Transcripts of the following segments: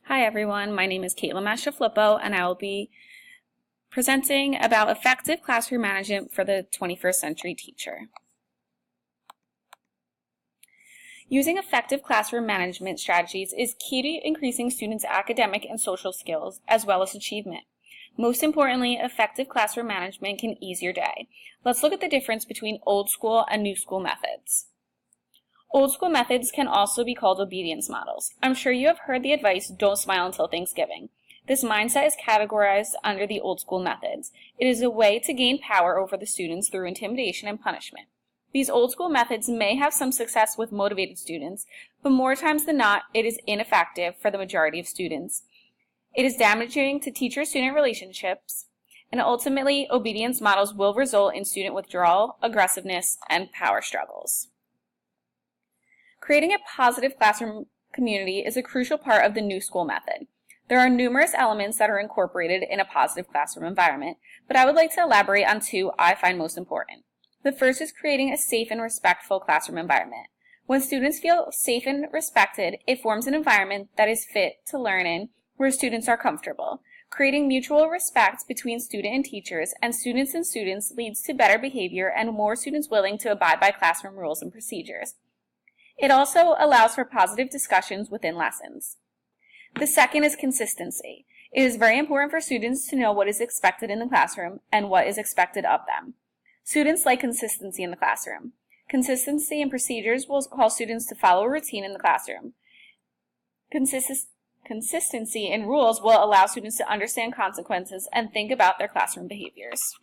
Hi everyone, my name is Caitlin Mastroflippo and I will be presenting about effective classroom management for the 21st century teacher. Using effective classroom management strategies is key to increasing students' academic and social skills as well as achievement. Most importantly, effective classroom management can ease your day. Let's look at the difference between old school and new school methods. Old school methods can also be called obedience models. I'm sure you have heard the advice, don't smile until Thanksgiving. This mindset is categorized under the old school methods. It is a way to gain power over the students through intimidation and punishment. These old school methods may have some success with motivated students, but more times than not, it is ineffective for the majority of students. It is damaging to teacher-student relationships, and ultimately, obedience models will result in student withdrawal, aggressiveness, and power struggles. Creating a positive classroom community is a crucial part of the new school method. There are numerous elements that are incorporated in a positive classroom environment, but I would like to elaborate on two I find most important. The first is creating a safe and respectful classroom environment. When students feel safe and respected, it forms an environment that is fit to learn in, where students are comfortable. Creating mutual respect between student and teachers and students leads to better behavior and more students willing to abide by classroom rules and procedures. It also allows for positive discussions within lessons. The second is consistency. It is very important for students to know what is expected in the classroom and what is expected of them. Students like consistency in the classroom. Consistency in procedures will cause students to follow a routine in the classroom. Consistency in rules will allow students to understand consequences and think about their classroom behaviors.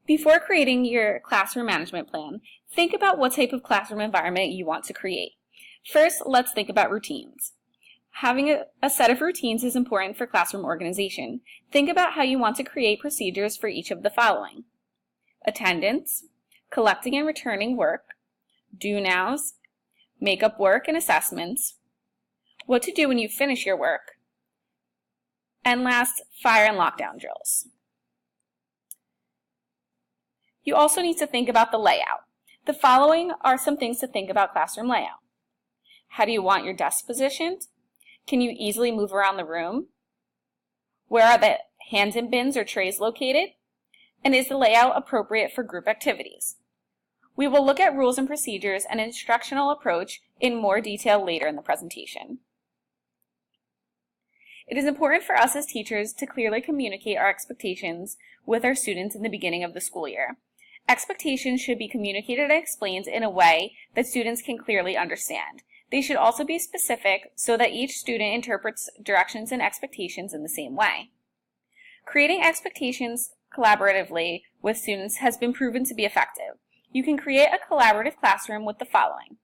Before creating your classroom management plan, think about what type of classroom environment you want to create. First, let's think about routines. Having a set of routines is important for classroom organization. Think about how you want to create procedures for each of the following: attendance, collecting and returning work, do-nows, make-up work and assessments, what to do when you finish your work, and last, fire and lockdown drills. You also need to think about the layout. The following are some things to think about classroom layout. How do you want your desks positioned? Can you easily move around the room? Where are the hands-in bins or trays located? And is the layout appropriate for group activities? We will look at rules and procedures and instructional approach in more detail later in the presentation. It is important for us as teachers to clearly communicate our expectations with our students in the beginning of the school year. Expectations should be communicated and explained in a way that students can clearly understand. They should also be specific so that each student interprets directions and expectations in the same way. Creating expectations collaboratively with students has been proven to be effective. You can create a collaborative classroom with the following: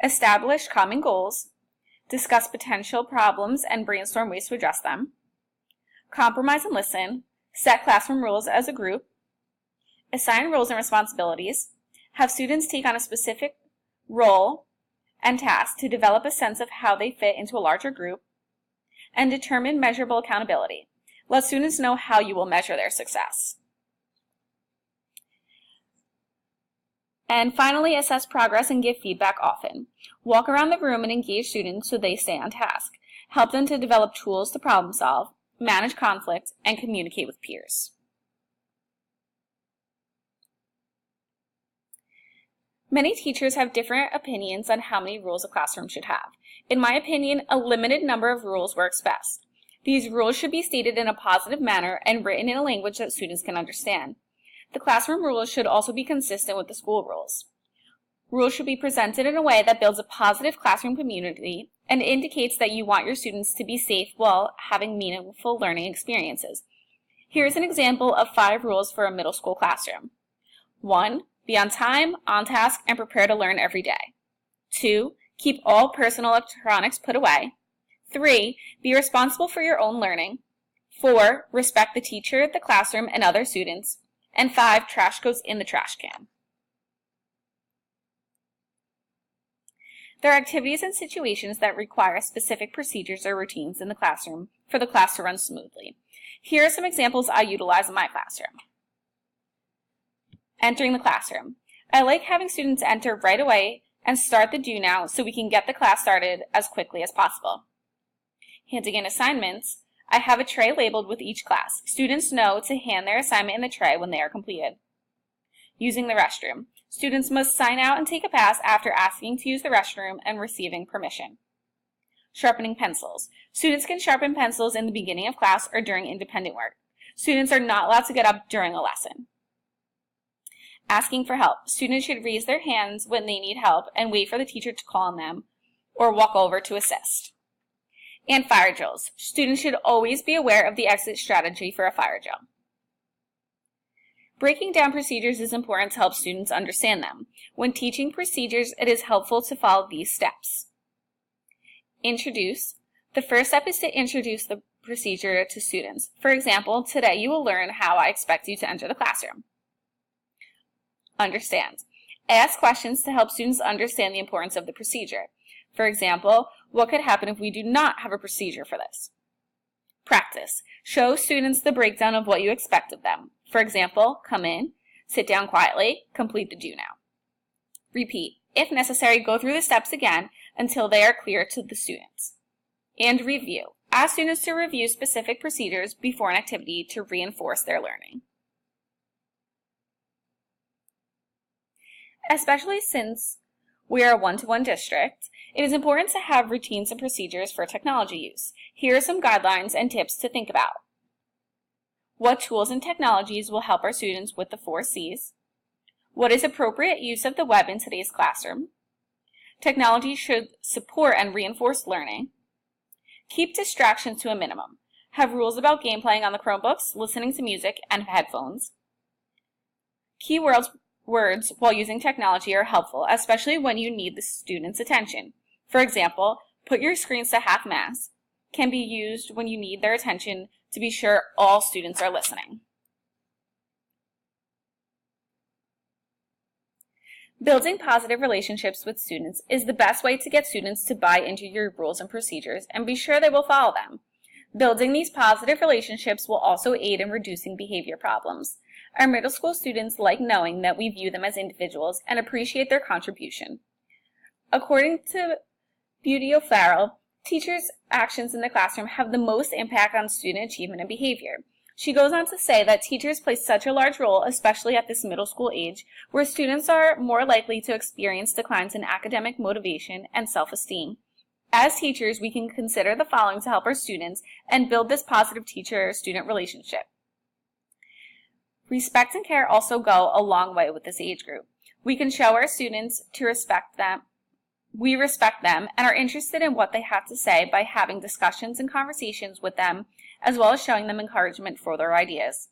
establish common goals, discuss potential problems and brainstorm ways to address them, compromise and listen, set classroom rules as a group, assign roles and responsibilities, have students take on a specific role and task to develop a sense of how they fit into a larger group, and determine measurable accountability. Let students know how you will measure their success. And finally, assess progress and give feedback often. Walk around the room and engage students so they stay on task. Help them to develop tools to problem solve, manage conflict, and communicate with peers. Many teachers have different opinions on how many rules a classroom should have. In my opinion, a limited number of rules works best. These rules should be stated in a positive manner and written in a language that students can understand. The classroom rules should also be consistent with the school rules. Rules should be presented in a way that builds a positive classroom community and indicates that you want your students to be safe while having meaningful learning experiences. Here's an example of 5 rules for a middle school classroom. 1. Be on time, on task, and prepare to learn every day. 2. Keep all personal electronics put away. 3. Be responsible for your own learning. 4. Respect the teacher, the classroom, and other students. And 5. Trash goes in the trash can. There are activities and situations that require specific procedures or routines in the classroom for the class to run smoothly. Here are some examples I utilize in my classroom. Entering the classroom. I like having students enter right away and start the do now so we can get the class started as quickly as possible. Handing in assignments, I have a tray labeled with each class. Students know to hand their assignment in the tray when they are completed. Using the restroom. Students must sign out and take a pass after asking to use the restroom and receiving permission. Sharpening pencils. Students can sharpen pencils in the beginning of class or during independent work. Students are not allowed to get up during a lesson. Asking for help. Students should raise their hands when they need help and wait for the teacher to call on them or walk over to assist. And fire drills. Students should always be aware of the exit strategy for a fire drill. Breaking down procedures is important to help students understand them. When teaching procedures, it is helpful to follow these steps. Introduce. The first step is to introduce the procedure to students. For example, today you will learn how I expect you to enter the classroom. Understand. Ask questions to help students understand the importance of the procedure. For example, what could happen if we do not have a procedure for this? Practice. Show students the breakdown of what you expect of them. For example, come in, sit down quietly, complete the do now. Repeat. If necessary, go through the steps again until they are clear to the students. And review. Ask students to review specific procedures before an activity to reinforce their learning. Especially since we are a one-to-one district, it is important to have routines and procedures for technology use. Here are some guidelines and tips to think about. What tools and technologies will help our students with the 4 C's? What is appropriate use of the web in today's classroom? Technology should support and reinforce learning. Keep distractions to a minimum. Have rules about game playing on the Chromebooks, listening to music, and headphones. Words while using technology are helpful, especially when you need the student's attention. For example, put your screens to half-mast can be used when you need their attention to be sure all students are listening. Building positive relationships with students is the best way to get students to buy into your rules and procedures and be sure they will follow them. Building these positive relationships will also aid in reducing behavior problems. Our middle school students like knowing that we view them as individuals and appreciate their contribution. According to Beauty O'Farrell, teachers' actions in the classroom have the most impact on student achievement and behavior. She goes on to say that teachers play such a large role, especially at this middle school age, where students are more likely to experience declines in academic motivation and self-esteem. As teachers, we can consider the following to help our students and build this positive teacher-student relationship. Respect and care also go a long way with this age group. We can show our students to respect them. We respect them and are interested in what they have to say by having discussions and conversations with them, as well as showing them encouragement for their ideas.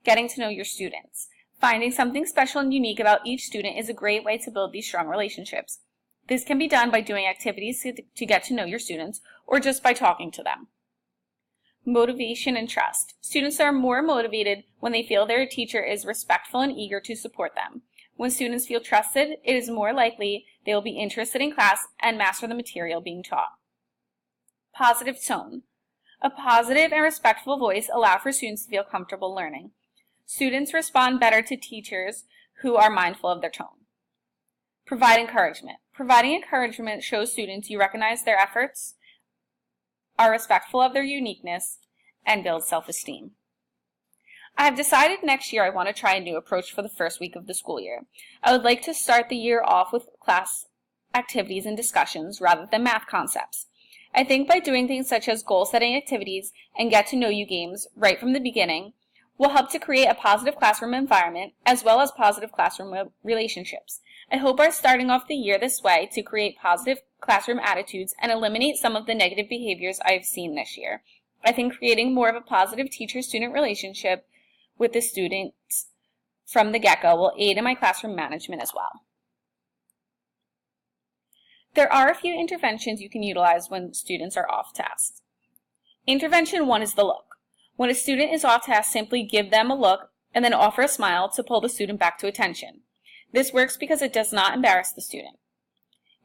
Getting to know your students. Finding something special and unique about each student is a great way to build these strong relationships. This can be done by doing activities to get to know your students or just by talking to them. Motivation and trust. Students are more motivated when they feel their teacher is respectful and eager to support them. When students feel trusted, it is more likely they will be interested in class and master the material being taught. Positive tone. A positive and respectful voice allows for students to feel comfortable learning. Students respond better to teachers who are mindful of their tone. Provide encouragement. Providing encouragement shows students you recognize their efforts, are respectful of their uniqueness, and build self-esteem. I have decided next year I want to try a new approach for the first week of the school year. I would like to start the year off with class activities and discussions rather than math concepts. I think by doing things such as goal-setting activities and get-to-know-you games right from the beginning will help to create a positive classroom environment as well as positive classroom relationships. I hope our starting off the year this way to create positive classroom attitudes and eliminate some of the negative behaviors I've seen this year. I think creating more of a positive teacher-student relationship with the students from the get-go will aid in my classroom management as well. There are a few interventions you can utilize when students are off task. Intervention 1 is the look. When a student is off task, simply give them a look and then offer a smile to pull the student back to attention. This works because it does not embarrass the student.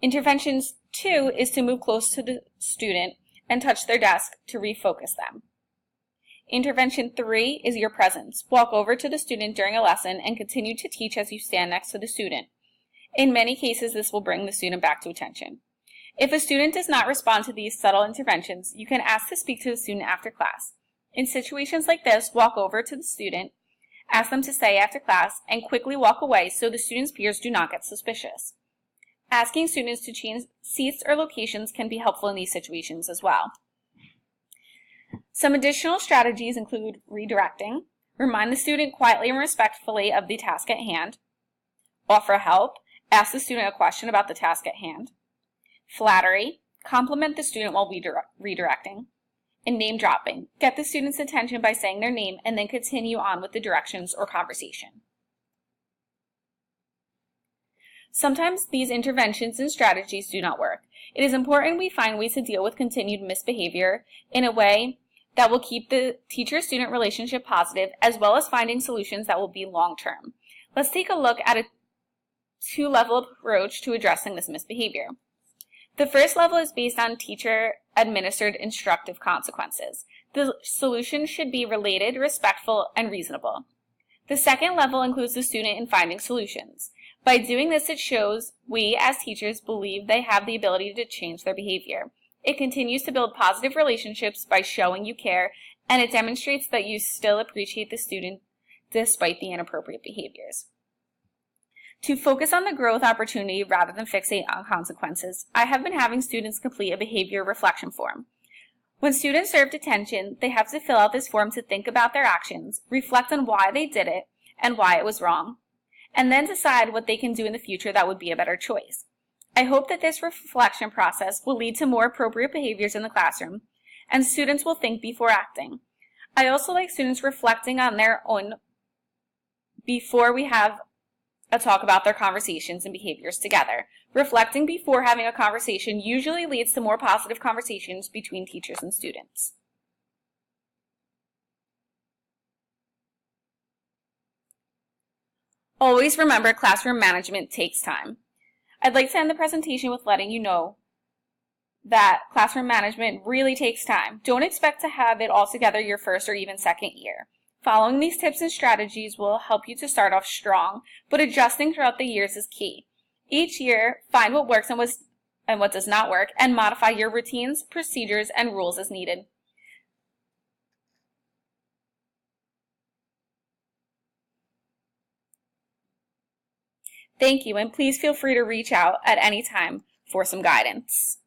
Intervention 2 is to move close to the student and touch their desk to refocus them. Intervention 3 is your presence. Walk over to the student during a lesson and continue to teach as you stand next to the student. In many cases, this will bring the student back to attention. If a student does not respond to these subtle interventions, you can ask to speak to the student after class. In situations like this, walk over to the student, ask them to stay after class, and quickly walk away so the student's peers do not get suspicious. Asking students to change seats or locations can be helpful in these situations as well. Some additional strategies include redirecting, remind the student quietly and respectfully of the task at hand, offer help, ask the student a question about the task at hand, flattery, compliment the student while redirecting, and name dropping. Get the student's attention by saying their name and then continue on with the directions or conversation. Sometimes these interventions and strategies do not work. It is important we find ways to deal with continued misbehavior in a way that will keep the teacher-student relationship positive, as well as finding solutions that will be long-term. Let's take a look at a two-level approach to addressing this misbehavior. The first level is based on teacher-administered instructive consequences. The solution should be related, respectful, and reasonable. The second level includes the student in finding solutions. By doing this, it shows we, as teachers, believe they have the ability to change their behavior. It continues to build positive relationships by showing you care, and it demonstrates that you still appreciate the student despite the inappropriate behaviors. To focus on the growth opportunity rather than fixate on consequences, I have been having students complete a behavior reflection form. When students serve detention, they have to fill out this form to think about their actions, reflect on why they did it and why it was wrong, and then decide what they can do in the future that would be a better choice. I hope that this reflection process will lead to more appropriate behaviors in the classroom, and students will think before acting. I also like students reflecting on their own before we have a talk about their conversations and behaviors together. Reflecting before having a conversation usually leads to more positive conversations between teachers and students. Always remember, classroom management takes time. I'd like to end the presentation with letting you know that classroom management really takes time. Don't expect to have it all together your first or even second year. Following these tips and strategies will help you to start off strong, but adjusting throughout the years is key. Each year, find what works and what does not work, and modify your routines, procedures, and rules as needed. Thank you, and please feel free to reach out at any time for some guidance.